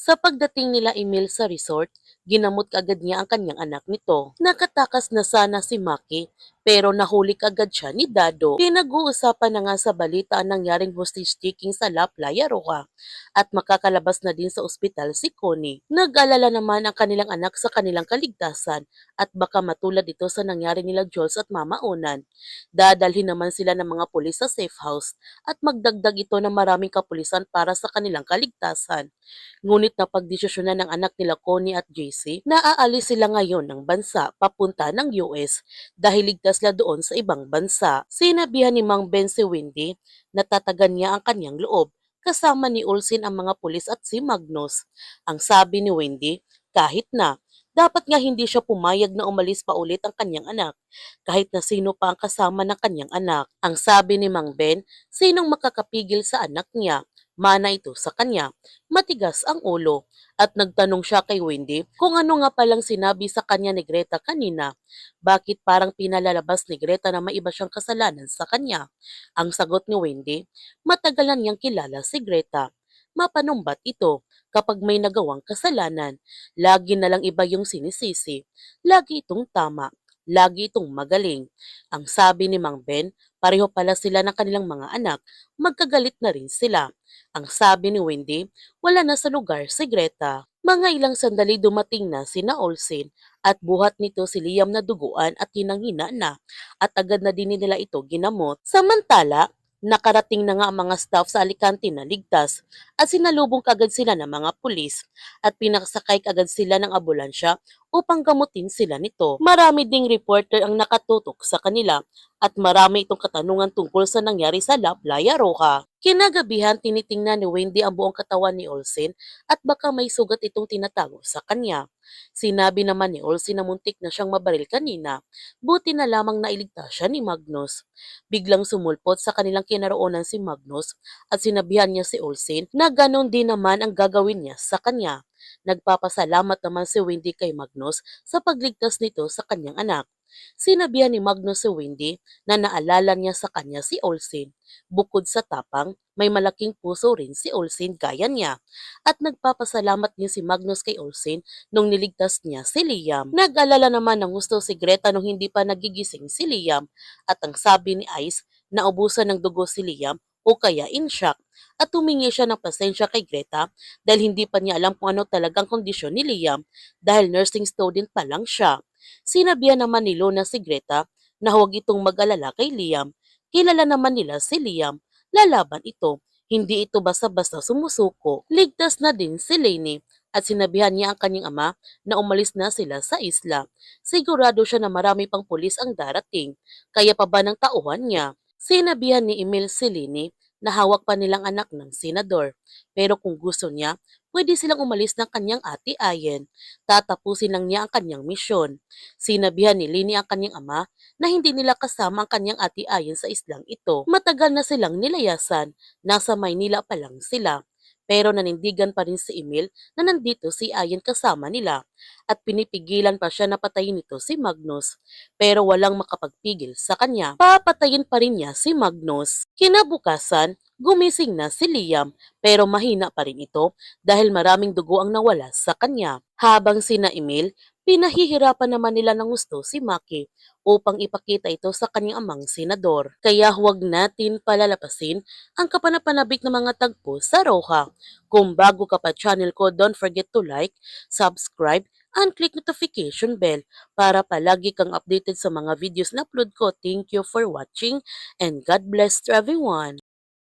Sa pagdating nila Emil sa resort, ginamot agad niya ang kanyang anak nito. Nakatakas na sana si Maki, pero nahuli agad siya ni Dado. Pinag-uusapan na nga sa balita ang nangyaring hostage taking sa La Playa Roja at makakalabas na din sa ospital si Connie. Nag-alala naman ang kanilang anak sa kanilang kaligtasan at baka matulad ito sa nangyari nila Jules at Mama Onan. Dadalhin naman sila ng mga pulis sa safe house at magdagdag ito ng maraming kapulisan para sa kanilang kaligtasan. Ngunit napagdesisyonan ng anak nila Connie at JC na aalis sila ngayon ng bansa papunta ng US dahil ligtas na doon sa ibang bansa. Sinabihan ni Mang Ben si Wendy na tatagan niya ang kanyang loob kasama ni Olsen ang mga pulis at si Magnus. Ang sabi ni Wendy, kahit na dapat nga hindi siya pumayag na umalis pa ulit ang kanyang anak, kahit na sino pa ang kasama ng kanyang anak. Ang sabi ni Mang Ben, sinong makakapigil sa anak niya? Mana ito sa kanya. Matigas ang ulo at nagtanong siya kay Wendy kung ano nga palang sinabi sa kanya ni Greta kanina. Bakit parang pinalalabas ni Greta na may iba siyang kasalanan sa kanya? Ang sagot ni Wendy, matagal na niyang kilala si Greta. Mapanumbat ito kapag may nagawang kasalanan. Lagi na lang iba yung sinisisi. Lagi itong tama. Lagi itong magaling. Ang sabi ni Mang Ben, pareho pala sila ng kanilang mga anak. Magkagalit na rin sila. Ang sabi ni Wendy, wala na sa lugar si Greta. Mga ilang sandali dumating na sina Olsen at buhat nito si Liam na duguan at hinang-hina na at agad na din nila ito ginamot. Samantala, nakarating na nga ang mga staff sa Alicante na ligtas at sinalubong kagad sila ng mga pulis at pinakasakay kagad sila ng ambulansya upang gamutin sila nito. Marami ding reporter ang nakatutok sa kanila at marami itong katanungan tungkol sa nangyari sa La Playa Roja. Kinagabihan, tinitingnan ni Wendy ang buong katawan ni Olsen at baka may sugat itong tinatago sa kanya. Sinabi naman ni Olsen na muntik na siyang mabaril kanina, buti na lamang nailigtas siya ni Magnus. Biglang sumulpot sa kanilang kinaroonan si Magnus at sinabihan niya si Olsen na ganon din naman ang gagawin niya sa kanya. Nagpapasalamat naman si Wendy kay Magnus sa pagligtas nito sa kanyang anak. Sinabihan ni Magnus si Wendy na naalala niya sa kanya si Olsen. Bukod sa tapang, may malaking puso rin si Olsen gaya niya. At nagpapasalamat din si Magnus kay Olsen nung niligtas niya si Liam. Nag-alala naman ng gusto si Greta nung hindi pa nagigising si Liam at ang sabi ni Ice na ubusan ng dugo si Liam o kaya in shock at humingi siya ng pasensya kay Greta dahil hindi pa niya alam kung ano talagang kondisyon ni Liam dahil nursing student pa lang siya. Sinabihan naman ni Luna si Greta na huwag itong mag-alala kay Liam. Kilala naman nila si Liam. Lalaban ito. Hindi ito basta-basta sumusuko. Ligtas na din si Lainey at sinabihan niya ang kanyang ama na umalis na sila sa isla. Sigurado siya na marami pang pulis ang darating. Kaya pa ba ng tauhan niya? Sinabihan ni Emil si Lainey na hawak pa nilang anak ng senador. Pero kung gusto niya, pwede silang umalis ng kanyang ate Ayen. Tatapusin lang niya ang kanyang misyon. Sinabihan ni Lini ang kanyang ama na hindi nila kasama ang kanyang ate Ayen sa islang ito. Matagal na silang nilayasan, nasa Maynila pa lang sila. Pero nanindigan pa rin si Emil na nandito si Ayen kasama nila at pinipigilan pa siya na patayin nito si Magnus. Pero walang makapagpigil sa kanya. Papatayin pa rin niya si Magnus. Kinabukasan, gumising na si Liam pero mahina pa rin ito dahil maraming dugo ang nawala sa kanya. Habang sina Emil, pinahihirapan naman nila ng gusto si Maki upang ipakita ito sa kanyang amang senador. Kaya huwag natin palalapasin ang kapanapanabik na mga tagpo sa Roja. Kung bago ka pa channel ko, don't forget to like, subscribe, and click notification bell para palagi kang updated sa mga videos na upload ko. Thank you for watching and God bless to everyone.